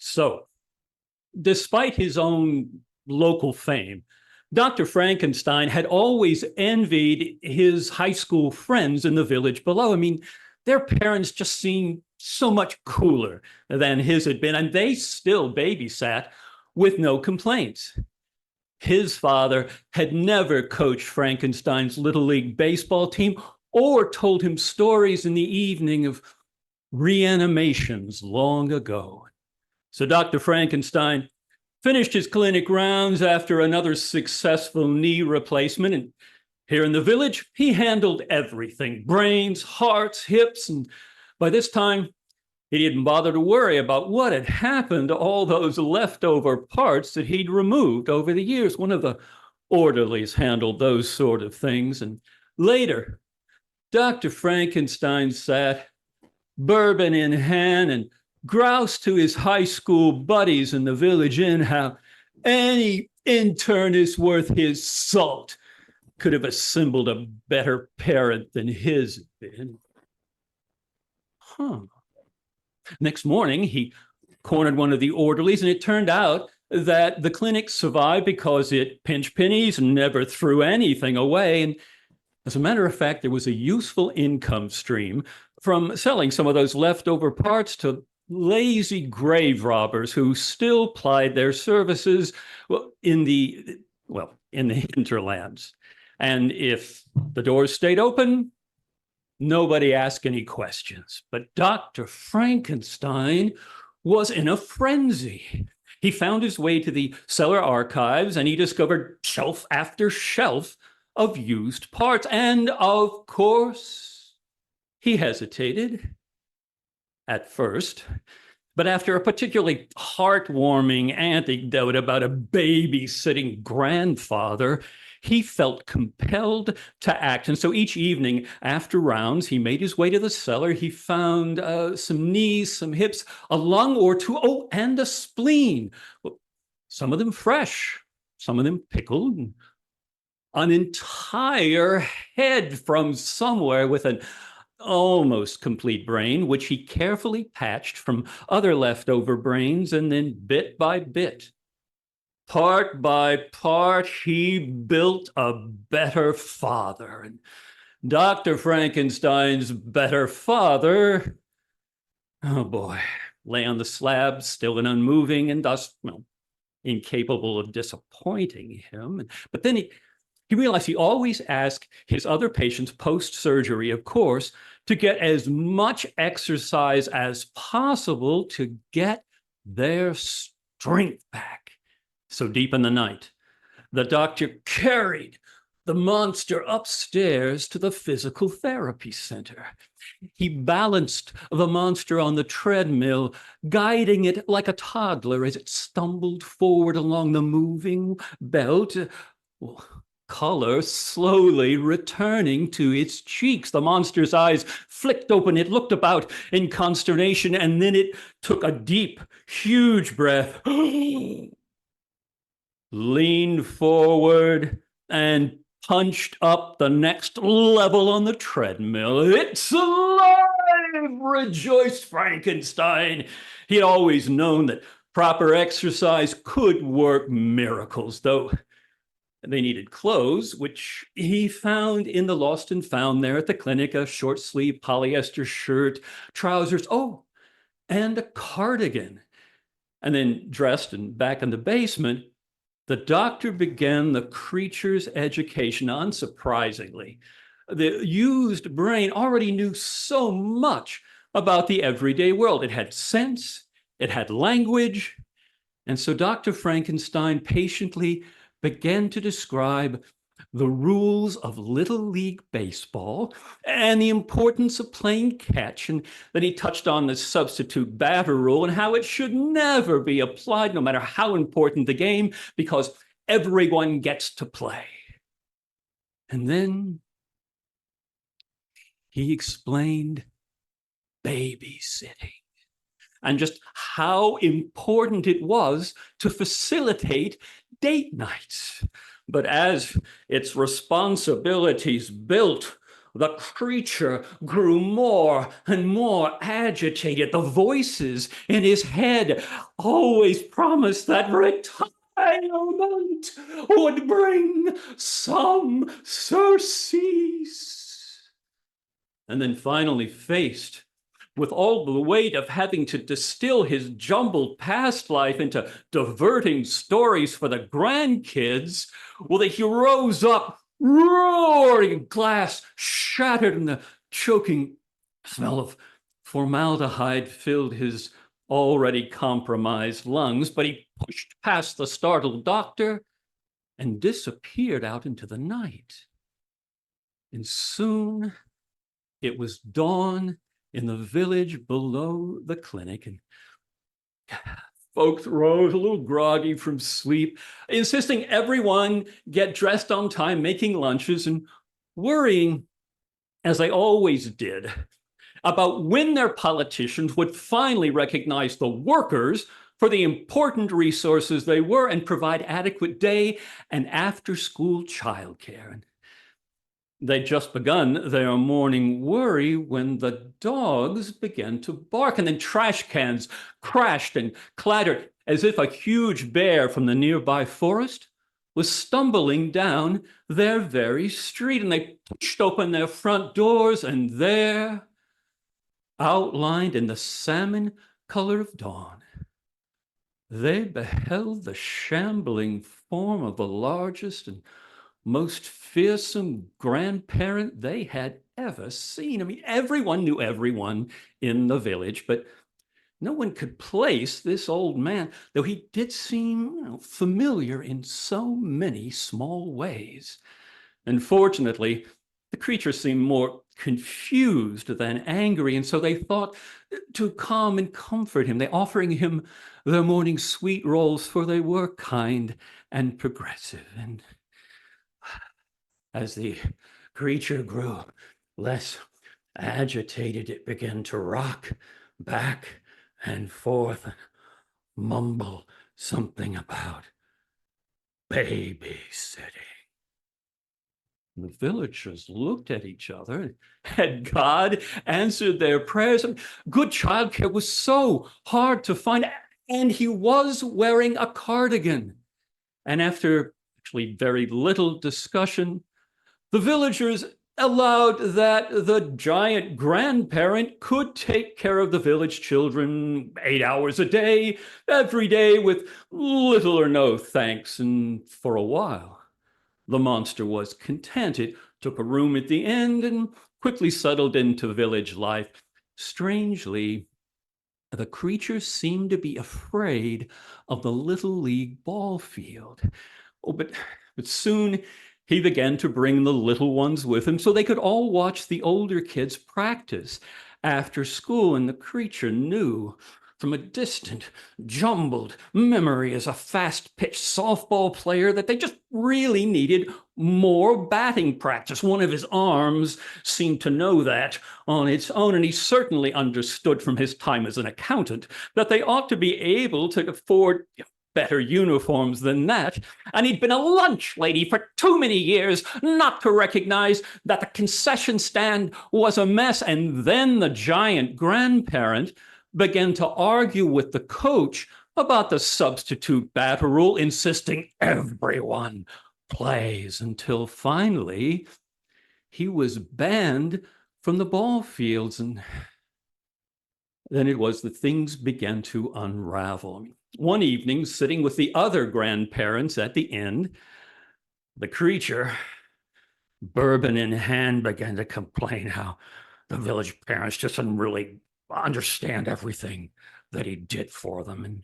So, despite his own local fame, Dr. Frankenstein had always envied his high school friends in the village below. I mean, their parents just seemed so much cooler than his had been, and they still babysat with no complaints. His father had never coached Frankenstein's Little League baseball team or told him stories in the evening of reanimations long ago. So Dr. Frankenstein finished his clinic rounds after another successful knee replacement. And here in the village, he handled everything: brains, hearts, hips. And by this time, he didn't bother to worry about what had happened to all those leftover parts that he'd removed over the years. One of the orderlies handled those sort of things. And later, Dr. Frankenstein sat, bourbon in hand, and groused to his high school buddies in the village inn how any internist worth his salt could have assembled a better parent than his had been. Next morning, he cornered one of the orderlies, and it turned out that the clinic survived because it pinched pennies and never threw anything away. And as a matter of fact, there was a useful income stream from selling some of those leftover parts to lazy grave robbers who still plied their services in the hinterlands. And if the doors stayed open, nobody asked any questions. But Dr. Frankenstein was in a frenzy. He found his way to the cellar archives, and he discovered shelf after shelf of used parts. And of course, he hesitated at first, but after a particularly heartwarming anecdote about a babysitting grandfather, he felt compelled to act. And so each evening after rounds, he made his way to the cellar. He found some knees, some hips, a lung or two, oh, and a spleen. Some of them fresh, some of them pickled, an entire head from somewhere with an almost complete brain, which he carefully patched from other leftover brains, and then bit by bit, part by part, he built a better father. And Dr. Frankenstein's better father, oh boy, lay on the slab, still and unmoving, and thus, incapable of disappointing him. But then he realized he always asked his other patients post-surgery, of course, to get as much exercise as possible to get their strength back. So deep in the night, the doctor carried the monster upstairs to the physical therapy center. He balanced the monster on the treadmill, guiding it like a toddler as it stumbled forward along the moving belt. Color slowly returning to its cheeks. The monster's eyes flicked open. It looked about in consternation, and then it took a deep, huge breath, leaned forward, and punched up the next level on the treadmill. "It's alive!" rejoiced Frankenstein. He'd always known that proper exercise could work miracles, though they needed clothes, which he found in the lost and found there at the clinic: a short sleeve polyester shirt, trousers, oh, and a cardigan. And then, dressed and back in the basement, the doctor began the creature's education. Unsurprisingly, the used brain already knew so much about the everyday world. It had sense, it had language. And so Dr. Frankenstein patiently began to describe the rules of Little League baseball and the importance of playing catch. And then he touched on the substitute batter rule and how it should never be applied, no matter how important the game, because everyone gets to play. And then he explained babysitting and just how important it was to facilitate date nights. But as its responsibilities built The creature grew more and more agitated. The voices in his head always promised that retirement would bring some surcease. And then finally, faced with all the weight of having to distill his jumbled past life into diverting stories for the grandkids, well, he rose up, roaring, glass shattered, and the choking smell of formaldehyde filled his already compromised lungs. But he pushed past the startled doctor and disappeared out into the night. And soon it was dawn in the village below the clinic, and folks rose a little groggy from sleep, insisting everyone get dressed on time, making lunches, and worrying, as they always did, about when their politicians would finally recognize the workers for the important resources they were and provide adequate day and after-school childcare. And they'd just begun their morning worry when the dogs began to bark, and then trash cans crashed and clattered as if a huge bear from the nearby forest was stumbling down their very street. And they pushed open their front doors, and there, outlined in the salmon color of dawn, they beheld the shambling form of the largest and most fearsome grandparent they had ever seen. I mean, everyone knew everyone in the village, but no one could place this old man, though he did seem familiar in so many small ways. And fortunately, the creature seemed more confused than angry, and so they thought to calm and comfort him, they offering him their morning sweet rolls, for they were kind and progressive. And as the creature grew less agitated, it began to rock back and forth and mumble something about babysitting. The villagers looked at each other. Had God answered their prayers? Good childcare was so hard to find, and he was wearing a cardigan. And after actually very little discussion, the villagers allowed that the giant grandparent could take care of the village children 8 hours a day, every day, with little or no thanks. And for a while, the monster was content. It took a room at the end and quickly settled into village life. Strangely, the creature seemed to be afraid of the Little League ball field. Oh, but soon he began to bring the little ones with him so they could all watch the older kids practice after school. And the creature knew from a distant, jumbled memory as a fast-pitch softball player that they just really needed more batting practice. One of his arms seemed to know that on its own, and he certainly understood from his time as an accountant that they ought to be able to afford better uniforms than that. And he'd been a lunch lady for too many years not to recognize that the concession stand was a mess. And then the giant grandparent began to argue with the coach about the substitute batter rule, insisting everyone plays, until finally he was banned from the ball fields. And then it was that things began to unravel. One evening, sitting with the other grandparents at the inn, the creature, bourbon in hand, began to complain how the village parents just didn't really understand everything that he did for them. And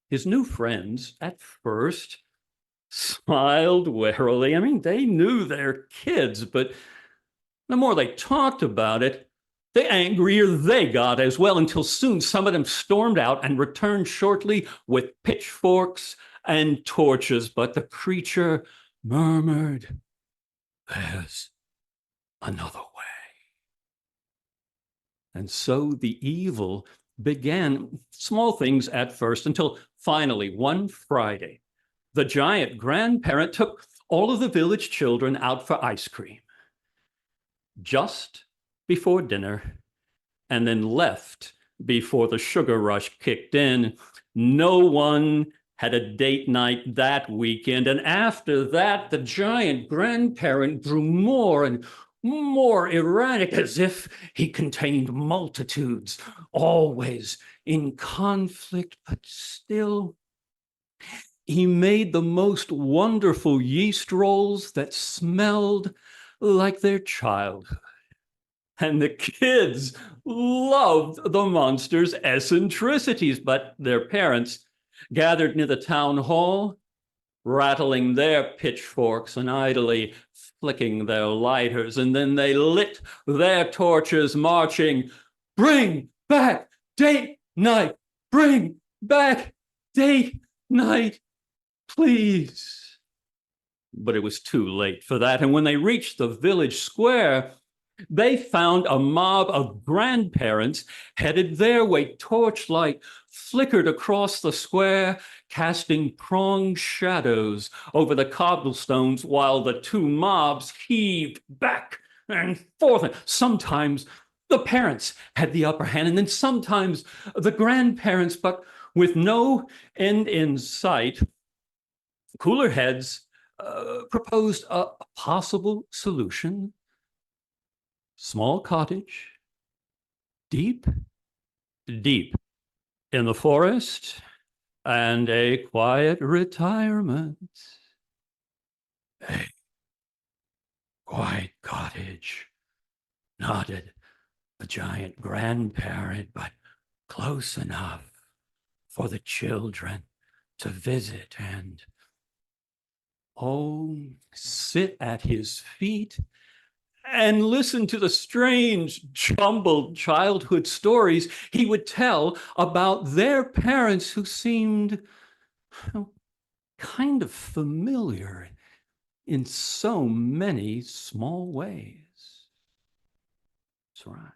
his new friends, at first, smiled warily. I mean, they knew their kids, but the more they talked about it, the angrier they got as well, until soon some of them stormed out and returned shortly with pitchforks and torches. But the creature murmured, "There's another way." And so the evil began, small things at first, until finally one Friday, the giant grandparent took all of the village children out for ice cream. just before dinner and then left before the sugar rush kicked in. No one had a date night that weekend. And after that, the giant grandparent grew more and more erratic, as if he contained multitudes, always in conflict, but still. He made the most wonderful yeast rolls that smelled like their childhood. And the kids loved the monster's eccentricities, but their parents gathered near the town hall, rattling their pitchforks and idly flicking their lighters. And then they lit their torches, marching, "Bring back date night! Bring back date night, please." But it was too late for that. And when they reached the village square, they found a mob of grandparents headed their way. Torchlight flickered across the square, casting pronged shadows over the cobblestones while the two mobs heaved back and forth. And sometimes the parents had the upper hand, and then sometimes the grandparents, but with no end in sight, cooler heads proposed a possible solution. Small cottage, deep, deep in the forest, and a quiet retirement. A quiet cottage, nodded the giant grandparent, but close enough for the children to visit and, oh, sit at his feet and listen to the strange, jumbled childhood stories he would tell about their parents who seemed, well, kind of familiar in so many small ways. That's right.